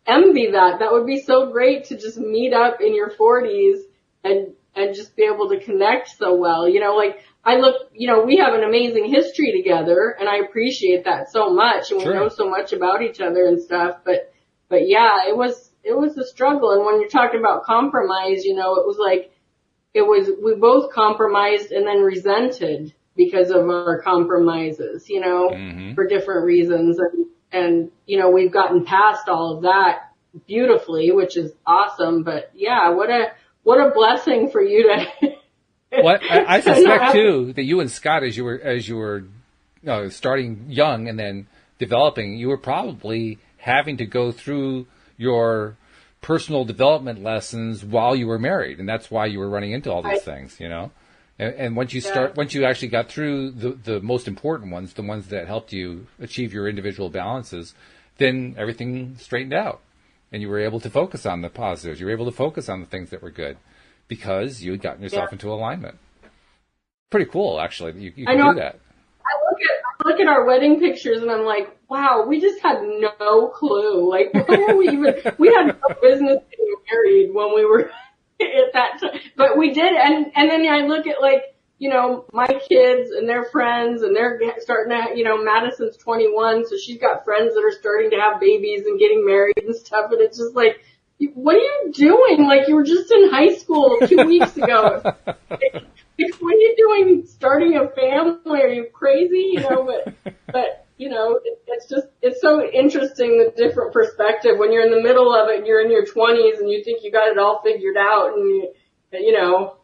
envy that. That would be so great to just meet up in your 40s and just be able to connect so well. You know, like, we have an amazing history together, and I appreciate that so much, and we know so much about each other and stuff, but yeah, it was a struggle. And when you're talking about compromise, you know, we both compromised and then resented because of our compromises, you know, for different reasons. And, you know, we've gotten past all of that beautifully, which is awesome. But yeah, what a blessing for you to. Well, I suspect too that you and Scott, as you were starting young and then developing, you were probably having to go through your personal development lessons while you were married, and that's why you were running into all these things, you know. And once you actually got through the most important ones, the ones that helped you achieve your individual balances, then everything straightened out, and you were able to focus on the positives. You were able to focus on the things that were good because you had gotten yourself into alignment. Pretty cool, actually. You can do that. I look at our wedding pictures and I'm like, wow, we just had no clue. Like, what were we had no business getting married when we were at that time. But we did, and then I look at, like, you know, my kids and their friends, and they're starting to, you know, Madison's 21, so she's got friends that are starting to have babies and getting married and stuff, and it's just like, what are you doing? Like, you were just in high school 2 weeks ago. What are you doing starting a family? Are you crazy? You know, but you know, it's so interesting, the different perspective when you're in the middle of it and you're in your 20s and you think you got it all figured out, and you know,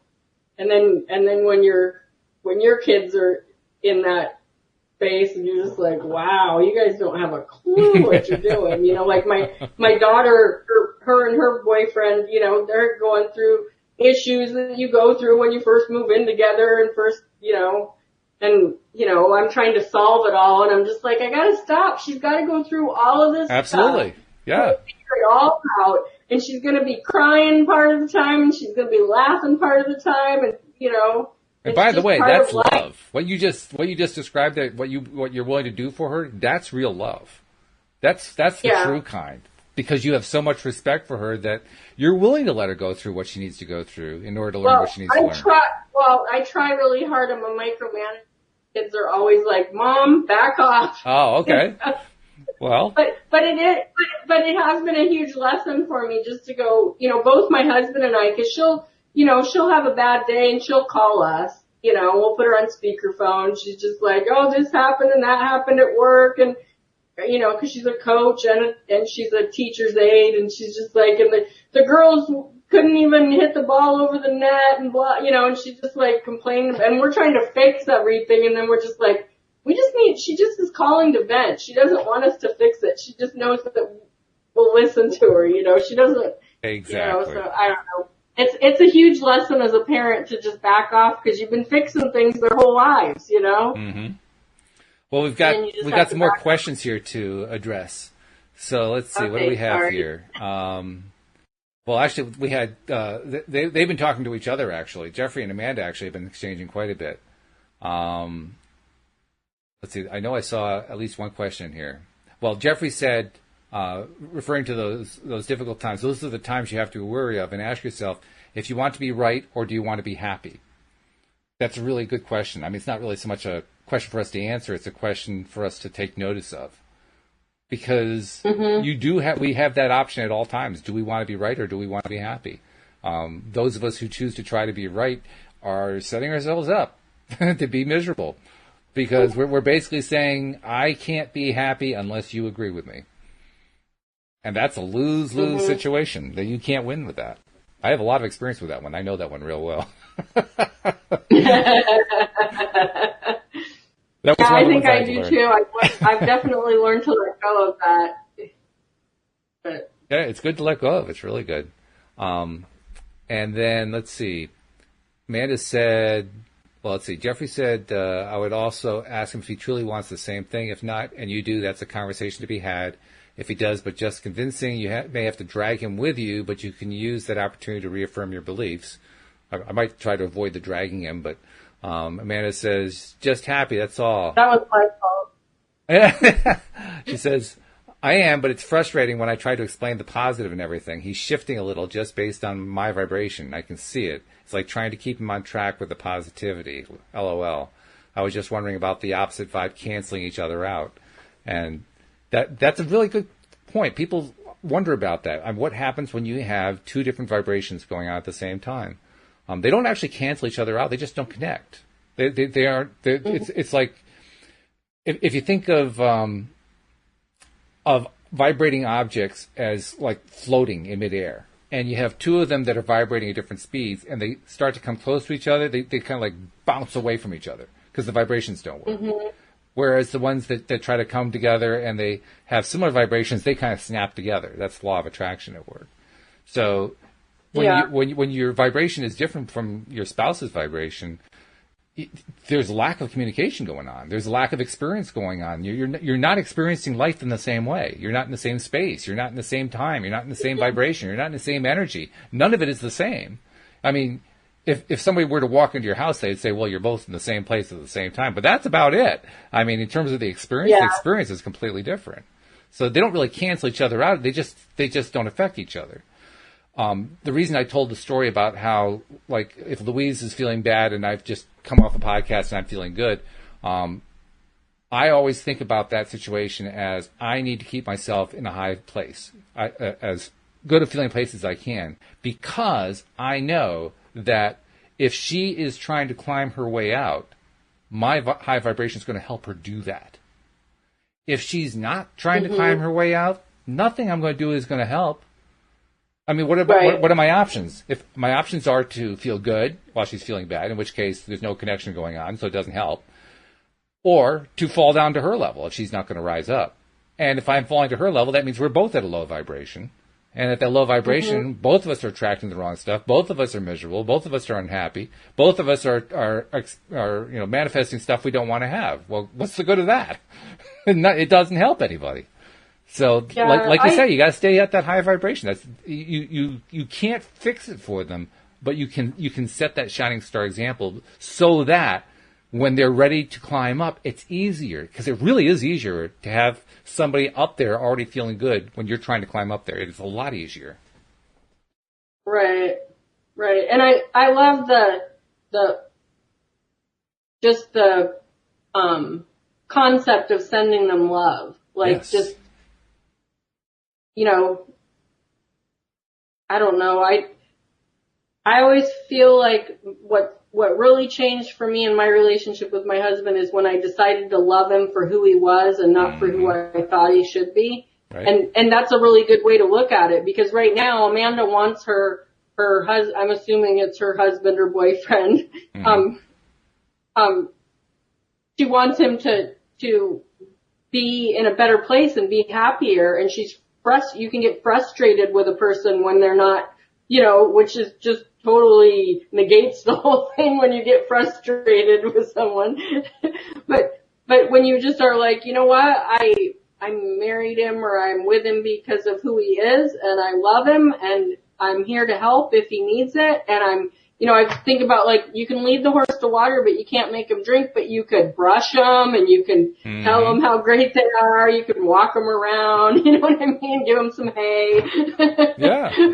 and then when your kids are in that space and you're just like, wow, you guys don't have a clue what you're doing. You know, like my daughter, her and her boyfriend, you know, they're going through issues that you go through when you first move in together and first, you know, and, you know, I'm trying to solve it all, and I'm just like, I gotta stop. She's gotta go through all of this Absolutely. stuff. Yeah. Figure it all out. And she's gonna be crying part of the time, and she's gonna be laughing part of the time, and, you know. And by the way, that's love. What you just described, that what you're willing to do for her, that's real love. That's the true kind. Because you have so much respect for her that you're willing to let her go through what she needs to go through in order to learn what she needs to learn. I try really hard. I'm a micromanager. Kids are always like, "Mom, back off." Oh, okay. Well, but it has been a huge lesson for me just to go, you know, both my husband and I, because she'll have a bad day and she'll call us. You know, we'll put her on speakerphone. She's just like, "Oh, this happened and that happened at work," and, you know, cause she's a coach and she's a teacher's aide, and she's just like, and the girls couldn't even hit the ball over the net and blah, you know, and she's just like complaining, and we're trying to fix everything, and then we're just like, she just is calling to vent. She doesn't want us to fix it. She just knows that we'll listen to her, you know, she doesn't. Exactly. You know, so I don't know. It's a huge lesson as a parent to just back off, because you've been fixing things their whole lives, you know? Mm-hmm. Well, we've got some more questions here to address. So let's see, what do we have here? Well, actually, we had they've been talking to each other. Actually, Jeffrey and Amanda actually have been exchanging quite a bit. Let's see. I know I saw at least one question here. Well, Jeffrey said, referring to those difficult times, those are the times you have to be wary of, and ask yourself if you want to be right or do you want to be happy. That's a really good question. I mean, it's not really so much a question for us to answer; it's a question for us to take notice of. Because we have that option at all times. Do we want to be right or do we want to be happy? Those of us who choose to try to be right are setting ourselves up to be miserable, because we're basically saying, I can't be happy unless you agree with me. And that's a lose-lose situation. That you can't win with that. I have a lot of experience with that one. I know that one real well. Yeah, I think I do too. I've definitely learned to let go of that. But yeah, it's good to let go of. It's really good. And then let's see. Amanda said, well, let's see. Jeffrey said, I would also ask him if he truly wants the same thing. If not, and you do, that's a conversation to be had. If he does, but just convincing, you may have to drag him with you, but you can use that opportunity to reaffirm your beliefs. I might try to avoid the dragging him, but Amanda says, just happy, that's all. That was my fault. She says, I am, but it's frustrating when I try to explain the positive and everything. He's shifting a little just based on my vibration. I can see it. It's like trying to keep him on track with the positivity. LOL. I was just wondering about the opposite vibe canceling each other out. And that's a really good point. People wonder about that. And what happens when you have two different vibrations going on at the same time? They don't actually cancel each other out. They just don't connect. They aren't. It's like if you think of vibrating objects as like floating in midair, and you have two of them that are vibrating at different speeds, and they start to come close to each other, they kind of like bounce away from each other because the vibrations don't work. Mm-hmm. Whereas the ones that try to come together and they have similar vibrations, they kind of snap together. That's law of attraction at work. So when your vibration is different from your spouse's vibration, there's a lack of communication going on. There's a lack of experience going on. You're not experiencing life in the same way. You're not in the same space. You're not in the same time. You're not in the same vibration. You're not in the same energy. None of it is the same. I mean, if somebody were to walk into your house, they'd say, well, you're both in the same place at the same time. But that's about it. I mean, in terms of the experience is completely different. So they don't really cancel each other out. They just don't affect each other. The reason I told the story about how, like, if Louise is feeling bad and I've just come off a podcast and I'm feeling good, I always think about that situation as I need to keep myself in a high place, as good a feeling place as I can, because I know that if she is trying to climb her way out, my high vibration is going to help her do that. If she's not trying to climb her way out, nothing I'm going to do is going to help. I mean, what are my options? If my options are to feel good while she's feeling bad, in which case there's no connection going on, so it doesn't help, or to fall down to her level if she's not going to rise up. And if I'm falling to her level, that means we're both at a low vibration. And at that low vibration, both of us are attracting the wrong stuff. Both of us are miserable. Both of us are unhappy. Both of us are manifesting stuff we don't want to have. Well, what's the good of that? It doesn't help anybody. So, like you say, you got to stay at that high vibration. That's you can't fix it for them, but you can set that shining star example so that when they're ready to climb up, it's easier, because it really is easier to have somebody up there already feeling good when you're trying to climb up there. It is a lot easier. Right. And I love the concept of sending them love. Like, just, I don't know. I always feel like what really changed for me in my relationship with my husband is when I decided to love him for who he was and not for who I thought he should be. Right. And that's a really good way to look at it, because right now Amanda wants her husband, I'm assuming it's her husband or boyfriend. She wants him to be in a better place and be happier, and you can get frustrated with a person when they're not, which is just totally negates the whole thing when you get frustrated with someone. But when you just are like, you know what, I married him or I'm with him because of who he is, and I love him, and I'm here to help if he needs it, and I think about, like, you can lead the horse to water, but you can't make him drink, but you could brush him and you can tell him how great they are. You can walk them around, you know what I mean? Give them some hay.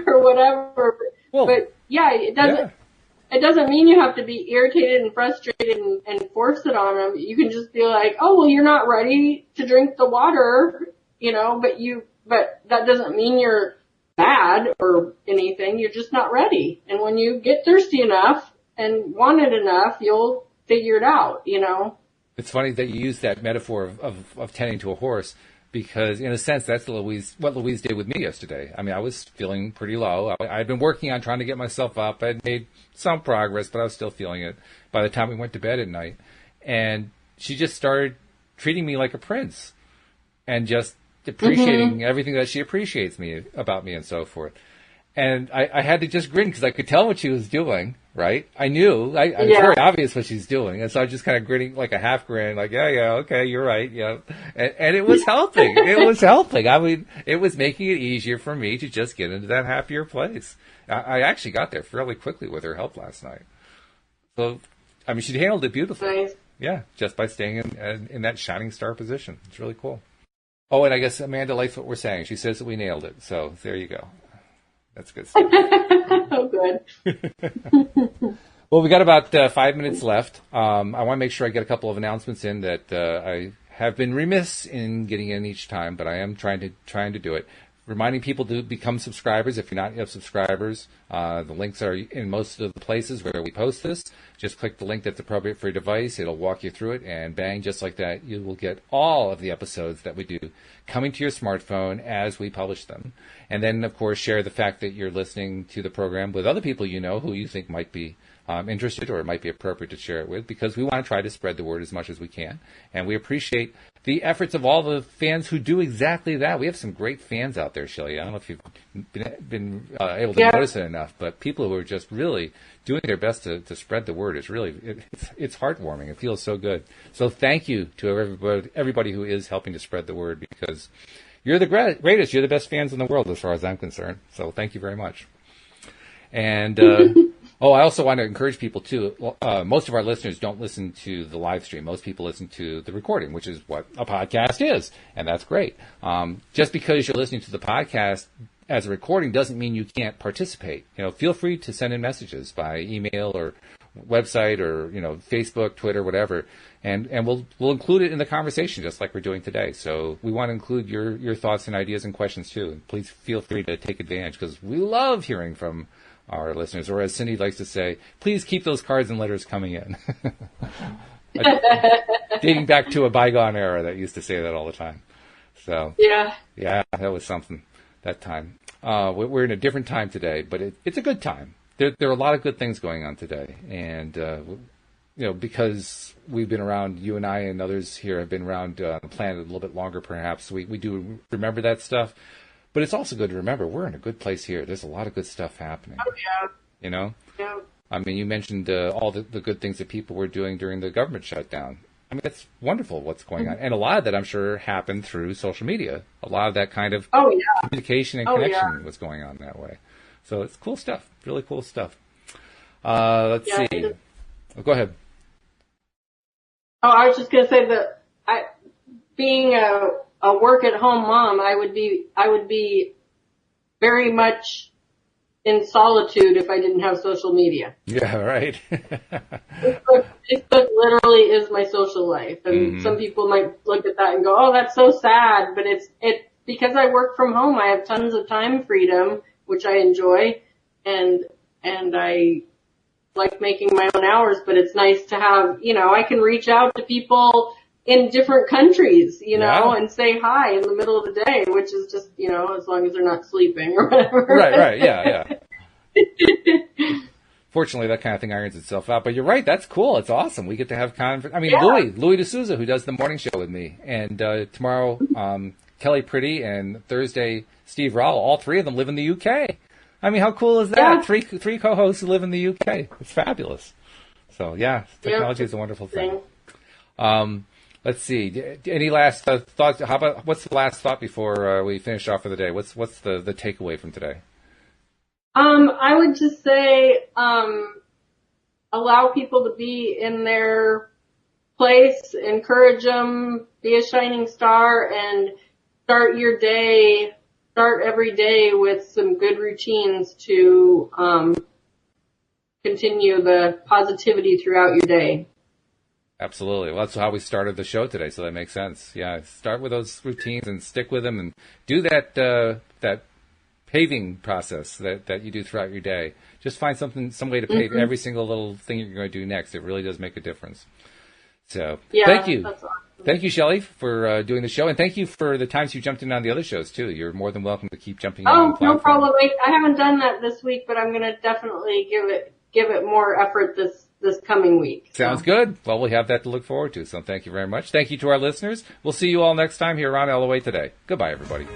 Or whatever. But it doesn't mean you have to be irritated and frustrated and force it on them. You can just be like, oh, well, you're not ready to drink the water, but that doesn't mean you're bad or anything. You're just not ready. And when you get thirsty enough and want it enough, you'll figure it out, It's funny that you use that metaphor of tending to a horse, because in a sense that's what Louise did with me yesterday. I mean, I was feeling pretty low. I'd been working on trying to get myself up. I'd made some progress, but I was still feeling it by the time we went to bed at night. And she just started treating me like a prince and just appreciating everything that she appreciates about me and so forth. And I had to just grin because I could tell what she was doing, right? I knew. It's very obvious what she's doing. And so I was just kind of grinning, like a half grin, like, yeah, okay, you're right, yeah. And it was helping. It was helping. I mean, it was making it easier for me to just get into that happier place. I actually got there fairly quickly with her help last night. So I mean, she handled it beautifully. Nice. Yeah, just by staying in that shining star position. It's really cool. Oh, and I guess Amanda likes what we're saying. She says that we nailed it. So there you go. That's good stuff. Oh, good. Well, we got about 5 minutes left. I want to make sure I get a couple of announcements in that I have been remiss in getting in each time, but I am trying to do it. Reminding people to become subscribers if you're not yet subscribers. The links are in most of the places where we post this. Just click the link that's appropriate for your device. It'll walk you through it, and bang, just like that, you will get all of the episodes that we do coming to your smartphone as we publish them. And then, of course, share the fact that you're listening to the program with other people you know who you think might be interested, or it might be appropriate to share it with, because we want to try to spread the word as much as we can. And we appreciate the efforts of all the fans who do exactly that. We have some great fans out there, Shelly. I don't know if you've been able to notice it enough, but people who are just really doing their best to spread the word. It's heartwarming. It feels so good. So thank you to everybody who is helping to spread the word, because you're the greatest. You're the best fans in the world as far as I'm concerned. So thank you very much. And oh, I also want to encourage people, too. Most of our listeners don't listen to the live stream. Most people listen to the recording, which is what a podcast is, and that's great. Just because you're listening to the podcast as a recording doesn't mean you can't participate. Feel free to send in messages by email or website or, Facebook, Twitter, whatever, and we'll include it in the conversation just like we're doing today. So we want to include your thoughts and ideas and questions, too. And please feel free to take advantage, because we love hearing from our listeners, or as Cindy likes to say, please keep those cards and letters coming in. Dating back to a bygone era that used to say that all the time. So yeah, that was something that time. We're in a different time today, but it's a good time. There are a lot of good things going on today, and because we've been around, you and I and others here have been around the planet a little bit longer, perhaps we do remember that stuff. But it's also good to remember we're in a good place here. There's a lot of good stuff happening. Oh, yeah. Yeah. I mean, you mentioned all the good things that people were doing during the government shutdown. I mean, that's wonderful what's going on. And a lot of that, I'm sure, happened through social media. A lot of that kind of communication and connection was going on that way. So it's cool stuff. Really cool stuff. Let's see. Go ahead. Oh, I was just going to say that being a work-at-home mom, I would be very much in solitude if I didn't have social media. Yeah, right. Facebook literally is my social life, and some people might look at that and go, "Oh, that's so sad." But it's because I work from home. I have tons of time freedom, which I enjoy, and I like making my own hours. But it's nice to have, I can reach out to people in different countries, and say hi in the middle of the day, which is just, as long as they're not sleeping or whatever. Right, yeah. Fortunately, that kind of thing irons itself out. But you're right, that's cool. It's awesome. We get to have Louis D'Souza, who does the morning show with me, and tomorrow, Kelly Pretty, and Thursday, Steve Rowell. All three of them live in the UK. I mean, how cool is that? Yeah. Three co-hosts who live in the UK. It's fabulous. So, yeah, technology is a wonderful thing. Let's see. Any last thoughts? How about what's the last thought before we finish off for the day? What's the takeaway from today? I would just say allow people to be in their place, encourage them, be a shining star, and start every day with some good routines to continue the positivity throughout your day. Absolutely. Well, that's how we started the show today, so that makes sense. Yeah, start with those routines and stick with them, and do that paving process that you do throughout your day. Just find some way to pave every single little thing you're going to do next. It really does make a difference. So, thank you. That's awesome. Thank you, Shelly, for doing the show, and thank you for the times you jumped in on the other shows, too. You're more than welcome to keep jumping in on the platform. No problem. I haven't done that this week, but I'm going to definitely give it more effort this coming week. Sounds good. Well, we have that to look forward to, so thank you very much. Thank you to our listeners. We'll see you all next time here on LOA Today. Goodbye, everybody.